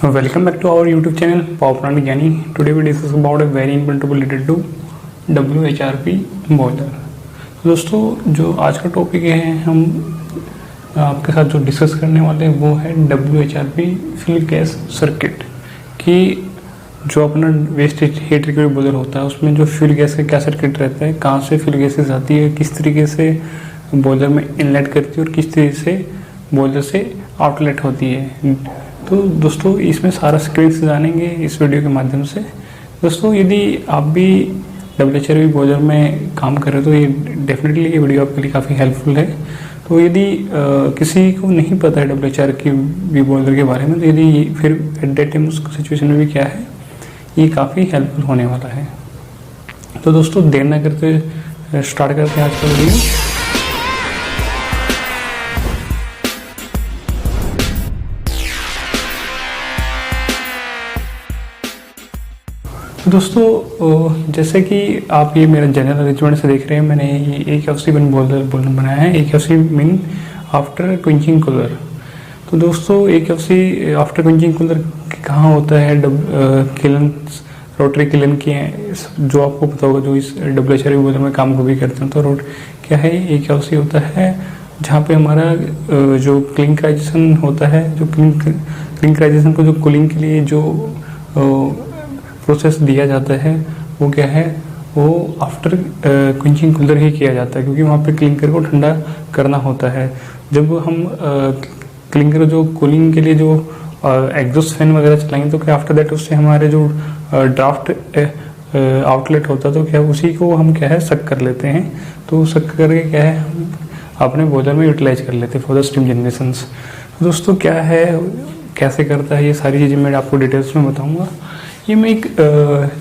Welcome back to our YouTube channel Power Plant Gyani. Today we discuss about a very important topic related to WHRP boiler. तो दोस्तों जो आज का topic है हम आपके साथ जो डिस्कस करने वाले हैं वो है WHRP फ्यूल गैस सर्किट कि जो अपना वेस्ट हीट रिकवरी बॉयलर होता है उसमें जो फ्यूल गैस का क्या सर्किट रहता है, कहाँ से फ्यूल गैसेस आती है, किस तरीके से बॉयलर में इनलेट करती है और किस तरीके से बॉयलर से आउटलेट होती है। तो दोस्तों इसमें सारा स्क्रीन जानेंगे इस वीडियो के माध्यम से। दोस्तों यदि आप भी WHRP बॉयलर में काम कर रहे हो तो ये डेफिनेटली ये वीडियो आपके लिए काफ़ी हेल्पफुल है। तो यदि किसी को नहीं पता है WHRP बॉयलर के बारे में तो यदि फिर एट दैट टाइम उस सिचुएशन में भी क्या है ये काफ़ी हेल्पफुल होने वाला है। तो दोस्तों देर न करते स्टार्ट करते हैं आज का वीडियो। तो दोस्तों जैसे कि आप ये मेरा जनरल अरेंजमेंट से देख रहे हैं, मैंने ये AKFC बॉयलर बनाया है। AKFC mean after quenching cooler. तो दोस्तों AKFC आफ्टर क्विंचिंग कूलर कहाँ होता है? किलन रोटरी किलन की है जो आपको पता होगा, जो इस WHRP बॉयलर में काम को भी करते हैं। तो क्या है AKFC होता है जहाँ पे हमारा जो क्लिंकराइजेशन होता है, जो क्लिंकराइजेशन को जो कूलिंग के लिए जो प्रोसेस दिया जाता है वो क्या है, वो आफ्टर क्विंचिंग कूलर ही किया जाता है, क्योंकि वहाँ पे क्लिंकर को ठंडा करना होता है। जब हम क्लिंकर जो कूलिंग के लिए जो एग्जॉस्ट फैन वगैरह चलाएंगे तो क्या आफ्टर दैट उससे हमारे जो ड्राफ्ट आउटलेट होता है तो क्या उसी को हम क्या है सक कर लेते हैं। तो सक करके क्या है हम अपने बॉयलर में यूटिलाइज कर लेते हैं फॉर द स्टीम जनरेशंस। दोस्तों क्या है, कैसे करता है, ये सारी चीज़ें मैं आपको डिटेल्स में बताऊँगा। ये मैं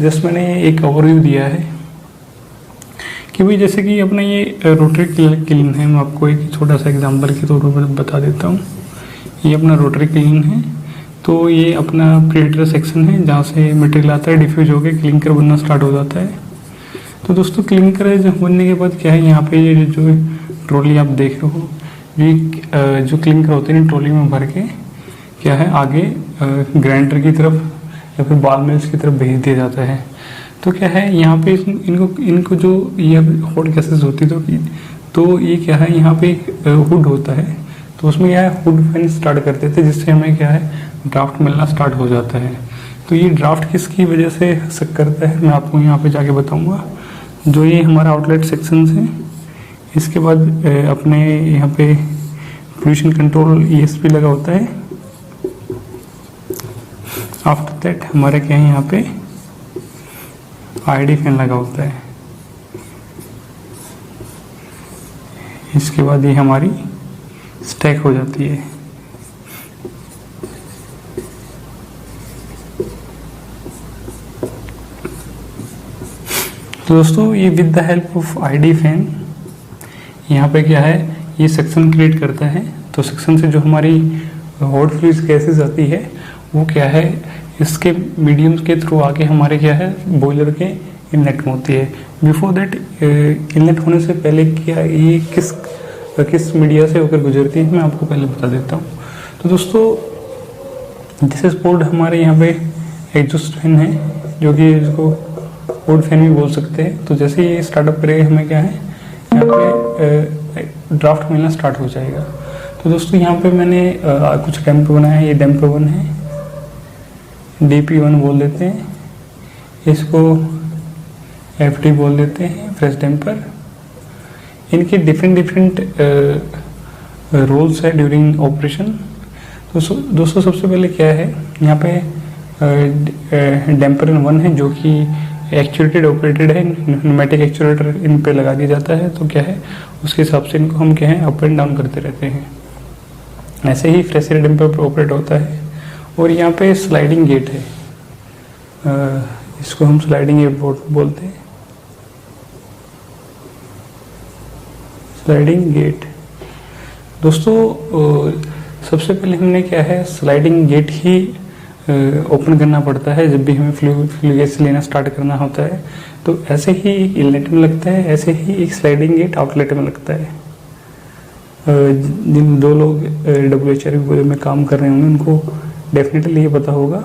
जस्ट मैंने एक ओवरव्यू दिया है कि भाई जैसे कि अपना ये रोटरी क्लीन है। मैं आपको एक छोटा सा एग्जांपल के तौर पर बता देता हूँ। ये अपना रोटरी क्लीन है। तो ये अपना प्रीहीटर सेक्शन है जहाँ से मटेरियल आता है, डिफ्यूज होकर क्लिंकर बनना स्टार्ट हो जाता है। तो दोस्तों क्लिंकर बनने के बाद क्या है, यहाँ पे ये जो ट्रॉली आप देख रहे हो, ये जो क्लिंकर होते हैं ट्रॉली में भर के क्या है आगे ग्राइंडर की तरफ या फिर बाल मिल्स की तरफ भेज दिया जाता है। तो क्या है यहाँ पे इनको जो ये हॉट गैसेस होती तो ये क्या है यहाँ पे हुड होता है। तो उसमें क्या है हुड फैन स्टार्ट कर देते हैं, जिससे हमें क्या है ड्राफ्ट मिलना स्टार्ट हो जाता है। तो ये ड्राफ्ट किसकी वजह से सक करता है मैं आपको यहाँ पे जाके बताऊँगा। जो ये हमारा आउटलेट सेक्शन है, इसके बाद अपने यहाँ पे पोल्यूशन कंट्रोल ESP लगा होता है। आफ्टर दैट हमारे क्या है यहाँ पे ID फैन लगा होता है। इसके बाद ये हमारी स्टैक हो जाती है। तो दोस्तों ये with the help of ID fan यहाँ पे क्या है ये सेक्शन क्रिएट करता है। तो सेक्शन से जो हमारी हॉट फ्लूइड गैसेस आती है वो क्या है इसके मीडियम्स के थ्रू आके हमारे क्या है बॉयलर के इनलेट में होती है। बिफोर दैट इनलेट होने से पहले क्या ये किस मीडिया से होकर गुजरती है मैं आपको पहले बता देता हूँ। तो दोस्तों दिस इज पोर्ड हमारे यहाँ पे एग्जॉस्ट फैन है, जो कि इसको पोर्ड फैन भी बोल सकते हैं। तो जैसे ये स्टार्टअप करेगा हमें क्या है यहाँ पे ड्राफ्ट मिलना स्टार्ट हो जाएगा। तो दोस्तों यहाँ पे मैंने कुछ डैम्पर बनाया है। ये डैम्पर 1 है, DP1 बोल देते हैं इसको, FD बोल देते हैं फ्रेश डैम्पर। इनके डिफरेंट रोल्स है ड्यूरिंग ऑपरेशन। तो दोस्तों सबसे पहले क्या है यहाँ पे डैम्पर 1 है जो कि एक्चुएटेड ऑपरेटेड है, न्यूमेटिक एक्चुएटर इन पे लगा दिया जाता है। तो क्या है उसके हिसाब से इनको हम क्या है अप एंड डाउन करते रहते हैं। ऐसे ही फ्रेश एयर डैम्पर पर ऑपरेट होता है। और यहाँ पे स्लाइडिंग गेट है, इसको हम स्लाइडिंग गेट बोलते हैं। स्लाइडिंग गेट दोस्तों सबसे पहले हमने क्या है स्लाइडिंग गेट ही ओपन करना पड़ता है जब भी हमें फ्लू गैस लेना स्टार्ट करना होता है। तो ऐसे ही एक इनलेट में लगता है, ऐसे ही एक स्लाइडिंग गेट आउटलेट में लगता है। जिन दो लोग WHRP में काम कर रहे होंगे उनको डेफिनेटली ये पता होगा।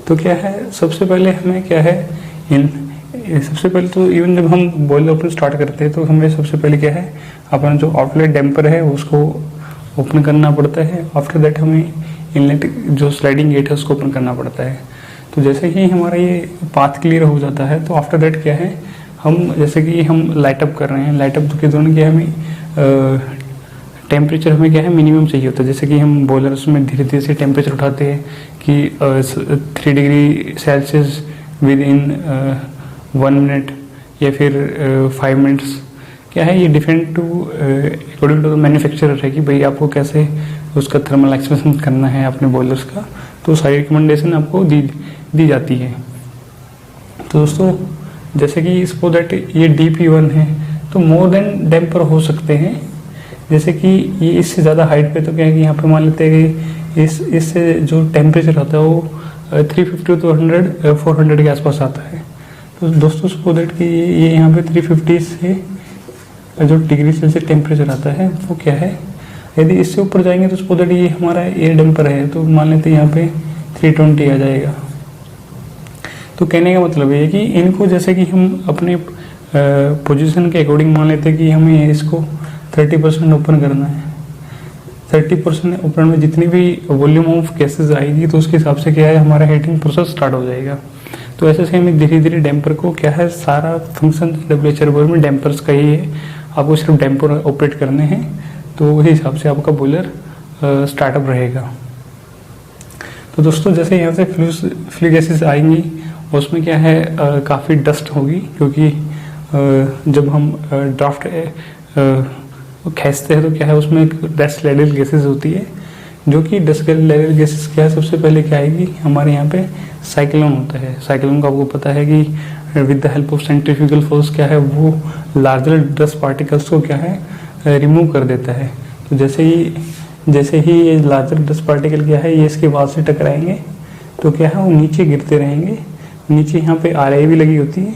तो क्या है, सबसे पहले हमें क्या है, सबसे पहले तो इवन जब हम बॉयलर ओपन स्टार्ट करते हैं तो हमें सबसे पहले क्या है, अपना जो आउटलेट डैम्पर है उसको ओपन करना पड़ता है। आफ्टर दैट हमें इनलेट जो स्लाइडिंग गेट है उसको ओपन करना पड़ता है। तो जैसे ही हमारा ये पाथ क्लियर हो जाता है तो आफ्टर दैट क्या है, हम जैसे कि हम लाइट अप कर रहे हैं, लाइट अप के दौरान क्या हमें टेम्परेचर हमें क्या है मिनिमम चाहिए होता है। जैसे कि हम बॉयलर्स में धीरे धीरे से टेम्परेचर उठाते हैं कि 3 degree Celsius within 1 minute या फिर 5 मिनट्स। क्या है, ये different to according to the manufacturer है कि भाई आपको कैसे उसका थर्मल एक्सपेंशन करना है अपने बॉयलर्स का। तो सारी रिकमेंडेशन आपको दी जाती है। तो दोस्तों जैसे कि सपोज दैट ये DP1 है तो मोर देन डैम्पर हो सकते हैं। जैसे कि ये इससे ज़्यादा हाइट पे तो क्या है कि यहाँ पे मान लेते हैं कि इससे जो टेम्परेचर आता है वो 350 to 400 के आसपास आता है। तो दोस्तों सपोज दैट कि ये यहाँ पे 350 से जो डिग्री सेल्सियस टेम्परेचर आता है वो क्या है, यदि इससे ऊपर जाएंगे तो सपोज दैट ये हमारा एयर डैम्पर है तो मान लेते हैं यहाँ पे 320 आ जाएगा। तो कहने का मतलब ये है कि इनको जैसे कि हम अपने पोजीशन के अकॉर्डिंग मान लेते हैं कि हमें इसको 30% ओपन करना है। 30% ओपन में जितनी भी वॉल्यूम ऑफ गैसेज आएगी तो उसके हिसाब से क्या है हमारा हीटिंग प्रोसेस स्टार्ट हो जाएगा। तो ऐसे से हमें धीरे धीरे डैम्पर को क्या है, सारा फंक्शन WHR बॉयलर में डैम्पर्स का ही है, आपको सिर्फ डैम्पर ऑपरेट करने हैं। तो उसी हिसाब से आपका बॉयलर स्टार्टअप रहेगा। तो दोस्तों जैसे यहाँ से फ्लू गैसेज आएंगी उसमें क्या है काफ़ी डस्ट होगी, क्योंकि जब हम ड्राफ्ट खींचते हैं तो क्या है उसमें डस्ट लेवल गैसेज होती है, जो कि डस्ट लेवल गैसेज क्या है, सबसे पहले क्या आएगी हमारे यहाँ पे साइक्लोन होता है। साइक्लोन का आपको पता है कि with the help of centrifugal force क्या है वो लार्जर डस्ट पार्टिकल्स को क्या है रिमूव कर देता है। तो जैसे ही ये लार्जर डस्ट पार्टिकल क्या है ये इसके वाल से टकराएंगे तो क्या है वो नीचे गिरते रहेंगे। नीचे यहाँ पे RAV लगी होती है,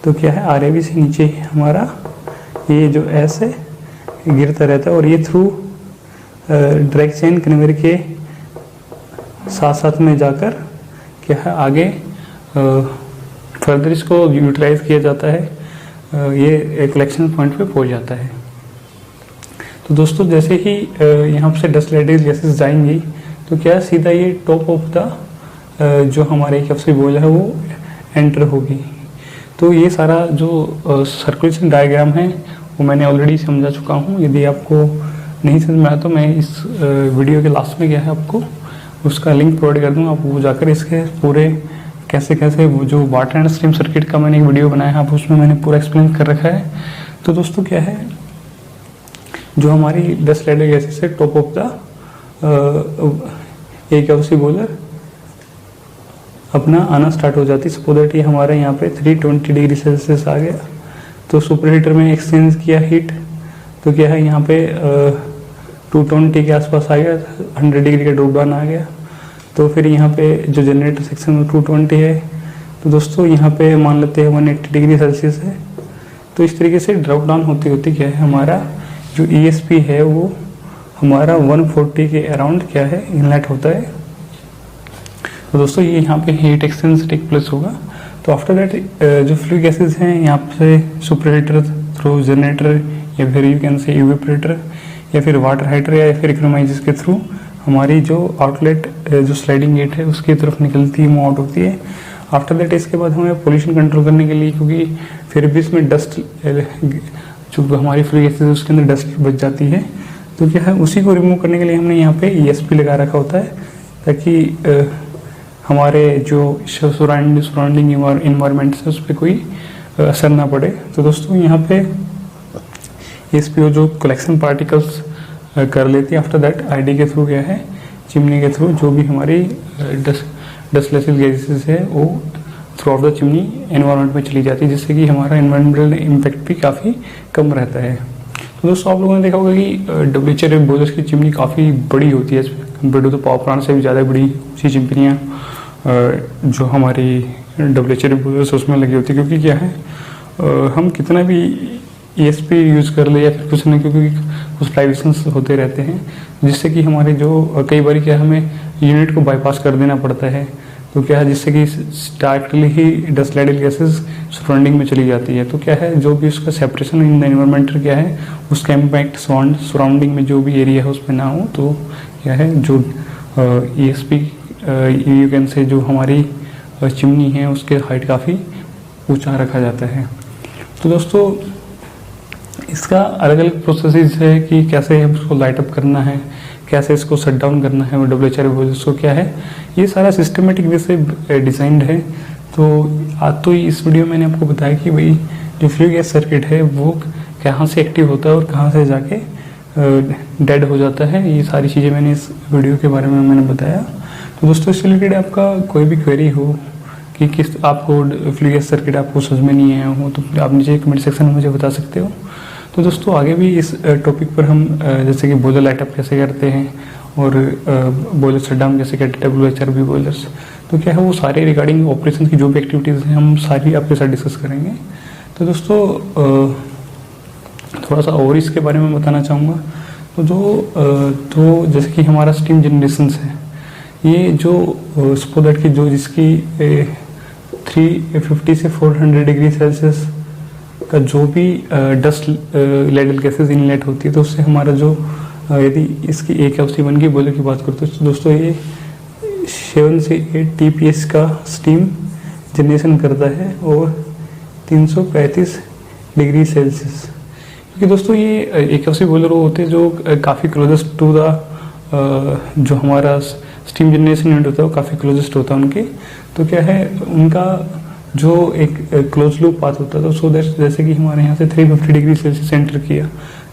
तो क्या है RAV से नीचे हमारा ये जो ऐसे गिरता रहता है और ये थ्रू ड्रैग चेन कन्वेयर के साथ साथ में जाकर क्या है आगे फर्दर इसको यूटिलाइज किया जाता है, ये कलेक्शन पॉइंट पे पहुंच जाता है। तो दोस्तों जैसे ही यहाँ से डस्ट लेवल गैसेस जाएंगी तो क्या सीधा ये टॉप ऑफ द जो हमारे HFC बॉयलर है वो एंटर होगी। तो ये सारा जो सर्कुलेशन डायग्राम है वो मैंने ऑलरेडी समझा चुका हूँ। यदि आपको नहीं समझ में आया तो मैं इस वीडियो के लास्ट में क्या है आपको उसका लिंक प्रोवाइड कर दूँगा, आप वो जाकर इसके पूरे कैसे कैसे वो जो वाटर एंड स्ट्रीम सर्किट का मैंने एक वीडियो बनाया है आप उसमें मैंने पूरा एक्सप्लेन कर रखा है। तो दोस्तों क्या है जो हमारी डस्ट लेवल गैसेस है top of the HFC boiler अपना आना स्टार्ट हो जाती है। सपोज दैट ये हमारे यहाँ पे 320 डिग्री सेल्सियस आ गया तो सुपर हीटर में एक्सचेंज किया हीट, तो क्या है यहाँ पे 220 के आसपास आ गया, 100 डिग्री का ड्रॉप डाउन आ गया। तो फिर यहाँ पे जो जनरेटर सेक्शन में 220 है तो दोस्तों यहाँ पे मान लेते हैं 180 डिग्री सेल्सियस है। तो इस तरीके से ड्रॉप डाउन होती होती क्या है हमारा जो ESP है वो हमारा 140 के अराउंड क्या है इनलेट होता है। तो दोस्तों ये यहाँ पे हीट एक्सचेंज टेक प्लेस होगा। तो आफ्टर दैट जो फ्लू गैसेज हैं यहाँ से सुपर हीटर थ्रू जनरेटर या फिर यू कैन से इवेपोरेटर या फिर वाटर हाइटर या फिर इकोनोमाइजर के थ्रू हमारी जो आउटलेट जो स्लाइडिंग गेट है उसकी तरफ निकलती है, मूव आउट होती है। आफ्टर दैट इसके बाद हमें पोल्यूशन कंट्रोल करने के लिए, क्योंकि फिर भी इसमें डस्ट जो हमारी फ्लू गैसेज है उसके अंदर डस्ट बच जाती है, तो क्या है उसी को रिमूव करने के लिए हमने यहाँ पे ESP लगा रखा होता है ताकि हमारे जो सराउंडिंग इन्वायरमेंट है उस पर कोई असर ना पड़े। तो दोस्तों यहाँ पे ESP जो कलेक्शन पार्टिकल्स कर लेती है, आफ्टर दैट ID के थ्रू क्या है चिमनी के थ्रू जो भी हमारी डस्ट लेवल गैसेस है वो through out the chimney environment में चली जाती है, जिससे कि हमारा एनवायरमेंटल इम्पैक्ट भी काफ़ी कम रहता है। तो दोस्तों आप लोगों ने देखा होगा कि WHR बॉयलर्स की चिमनी काफ़ी बड़ी होती है compare to the power plant से भी ज़्यादा बड़ी सी चिमनियाँ जो हमारी WHR बॉयलर्स उसमें लगी होती है। क्योंकि क्या है हम कितना भी ESP यूज़ कर ले या फिर कुछ नहीं, क्योंकि कुछ प्राइवेशंस होते रहते हैं, जिससे कि हमारे जो कई बार क्या हमें यूनिट को बाईपास कर देना पड़ता है, तो क्या है जिससे कि डायरेक्टली ही डस्ट लाइडल गैसेज सराउंडिंग में चली जाती है। तो क्या है जो भी उसका सेपरेशन इन द एनवायरमेंट क्या है उसका इम्पैक्ट सराउंडिंग में जो भी एरिया है उस पर ना हो, तो क्या है जो ESP यू कैन से जो हमारी चिमनी है उसके हाइट काफ़ी ऊंचा रखा जाता है। तो दोस्तों इसका अलग अलग प्रोसेसेस है कि कैसे हम उसको लाइट अप करना है, कैसे इसको शट डाउन करना है, WHR इसको क्या है, ये सारा सिस्टमेटिक वे से डिज़ाइंड है। तो आज तो इस वीडियो में मैंने आपको बताया कि भाई जो फ्लू गैस सर्किट है वो कहाँ से एक्टिव होता है और कहाँ से जाके डेड हो जाता है, ये सारी चीज़ें मैंने इस वीडियो के बारे में मैंने बताया। तो दोस्तों इससे रिलेटेड आपका कोई भी क्वेरी हो कि किस आपको फ्लू गैस सर्किट आपको समझ में नहीं आया हो तो आप नीचे कमेंट सेक्शन में मुझे बता सकते हो। तो दोस्तों आगे भी इस टॉपिक पर हम जैसे कि बॉयलर लाइटअप कैसे करते हैं और बॉयलर शट डाउन कैसे करते हैं, WHR बॉयलर्स, तो क्या है वो सारे रिगार्डिंग ऑपरेशन की जो भी एक्टिविटीज़ हैं हम सारी आपके साथ डिस्कस करेंगे। तो दोस्तों थोड़ा सा और इसके बारे में बताना चाहूँगा। तो जैसे कि हमारा स्टीम जनरेशंस है, ये जो स्पोदैट की जो जिसकी 350 से 400 डिग्री सेल्सियस का जो भी डस्ट लाइडल गैसेज इनलेट होती है, तो उससे हमारा जो यदि इसकी AKFC1 की बॉयलर की बात करते तो दोस्तों ये 7 से 8 TPS का स्टीम जनरेशन करता है और 335 डिग्री सेल्सियस, क्योंकि दोस्तों ये AKFC बॉयलर होते हैं जो काफ़ी क्लोजेस्ट टू द जो हमारा स्टीम जनरेशन यूनिट होता है वो काफ़ी क्लोजेस्ट होता है उनके। तो क्या है उनका जो एक क्लोज लूप पाथ होता है, तो सो दैट जैसे कि हमारे यहाँ से 350 डिग्री सेल्सियस एंटर किया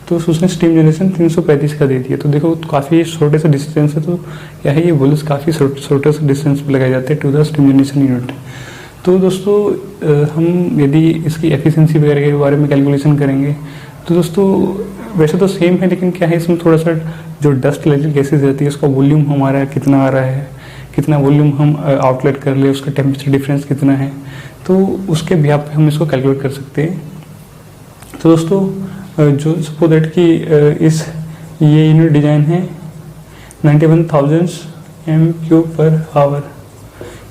तो उसने स्टीम जनरेशन 335 का दे दिया। तो देखो काफ़ी छोटे से डिस्टेंस है, तो क्या है ये बॉयलर्स काफ़ी छोटे से डिस्टेंस पर लगाए जाते हैं to the steam generation unit. तो दोस्तों हम यदि इसकी एफिशिएंसी वगैरह के बारे में कैलकुलेशन करेंगे तो दोस्तों वैसे तो सेम है, लेकिन क्या है इसमें थोड़ा सा जो डस्ट लाइडल गैसेज रहती है उसका वॉल्यूम हमारा कितना आ रहा है, कितना वॉल्यूम हम आउटलेट कर ले, उसका टेम्परेचर डिफरेंस कितना है, तो उसके बिहाफ पे हम इसको कैलकुलेट कर सकते हैं। तो दोस्तों जो सपोज दैट कि ये यूनिट डिज़ाइन है 91,000 m³/h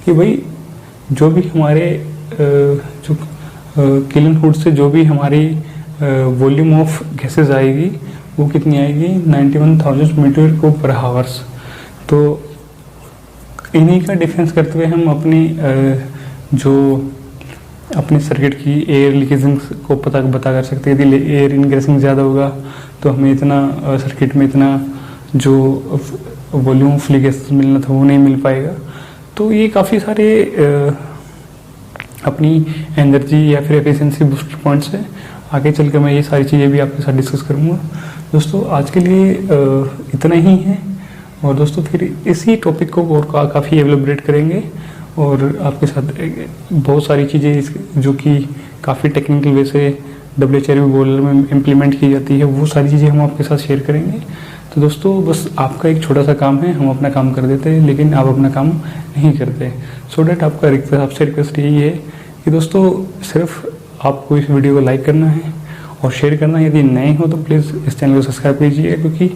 कि भाई जो भी हमारे जो किलन हुड से जो भी हमारी वॉल्यूम ऑफ गैसेज आएगी वो कितनी आएगी 91,000 m³/h। तो इन्हीं का डिफरेंस करते हुए हम अपने सर्किट की एयर लीकेजिंग को बता कर सकते हैं। यदि एयर इनग्रेसिंग ज़्यादा होगा तो हमें इतना सर्किट में इतना जो वॉल्यूम ऑफ गैसेज मिलना था वो नहीं मिल पाएगा। तो ये काफ़ी सारे अपनी एनर्जी या फिर एफिशिएंसी बूस्टर पॉइंट्स है। आगे चलकर मैं ये सारी चीज़ें भी आपके साथ डिस्कस करूँगा। दोस्तों आज के लिए इतना ही है, और दोस्तों फिर इसी टॉपिक को और काफ़ी एलेबोरेट करेंगे और आपके साथ बहुत सारी चीज़ें जो कि काफ़ी टेक्निकल वे से WHR बॉयलर में इम्प्लीमेंट की जाती है वो सारी चीज़ें हम आपके साथ शेयर करेंगे। तो दोस्तों बस आपका एक छोटा सा काम है, हम अपना काम कर देते हैं लेकिन आप अपना काम नहीं करते। सो डैट आपसे रिक्वेस्ट यही है कि दोस्तों सिर्फ आपको इस वीडियो को लाइक करना है और शेयर करना है। यदि नए हो तो प्लीज़ इस चैनल को सब्सक्राइब कीजिए, क्योंकि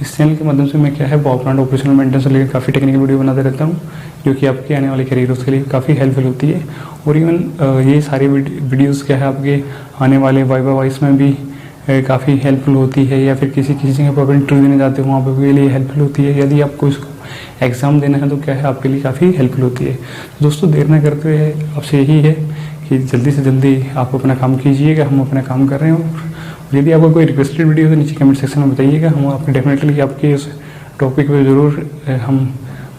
इस चैनल के माध्यम से मैं क्या है पावर प्लांट ऑपरेशनल मेंटेनेंस से लेकर काफ़ी टेक्निकल वीडियो बनाते रहता हूँ, जो कि आपके आने वाले करियर के लिए काफ़ी हेल्पफुल होती है। और इवन ये सारी वीडियोस क्या है आपके आने वाले वाइवा वॉइस में भी काफ़ी हेल्पफुल होती है, या फिर किसी जगह पर आप इंटरव्यू देने जाते हो वहाँ पर भी लिए हेल्पफुल होती है। यदि आपको इसको एग्ज़ाम देना है तो क्या है आपके लिए काफ़ी हेल्पफुल होती है। तो दोस्तों देर न करते हुए आपसे यही है कि जल्दी से जल्दी आप अपना काम कीजिएगा, हम अपना काम कर रहे हैं। और यदि आपको कोई रिक्वेस्टेड वीडियो तो नीचे कमेंट सेक्शन में बताइएगा, हम आपको डेफिनेटली आपके इस टॉपिक पे ज़रूर हम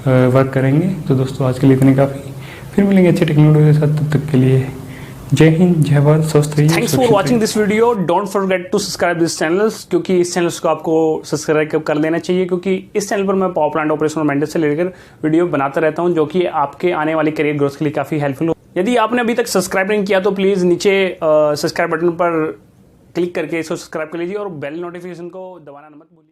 वर्क करेंगे। तो दोस्तों आज के लिए इतने काफ़ी, फिर मिलेंगे अच्छे टेक्नोलॉजी के साथ, तब तक के लिए जय हिंद, जय भारत, स्वस्थ रहिए। Thanks for watching this video. Don't forget to subscribe this channel, क्योंकि इस चैनल को आपको सब्सक्राइब कर लेना चाहिए, क्योंकि इस चैनल पर मैं पावर प्लांट ऑपरेशनल मेंटेनेंस से लेकर वीडियो बनाता रहता हूं, जो कि आपके आने वाले करियर ग्रोथ के लिए काफ़ी हेल्पफुल हो। यदि आपने अभी तक सब्सक्राइब नहीं किया तो प्लीज़ नीचे सब्सक्राइब बटन पर क्लिक करके इसको सब्सक्राइब कर लीजिए और बेल नोटिफिकेशन को दबाना मत भूलिए।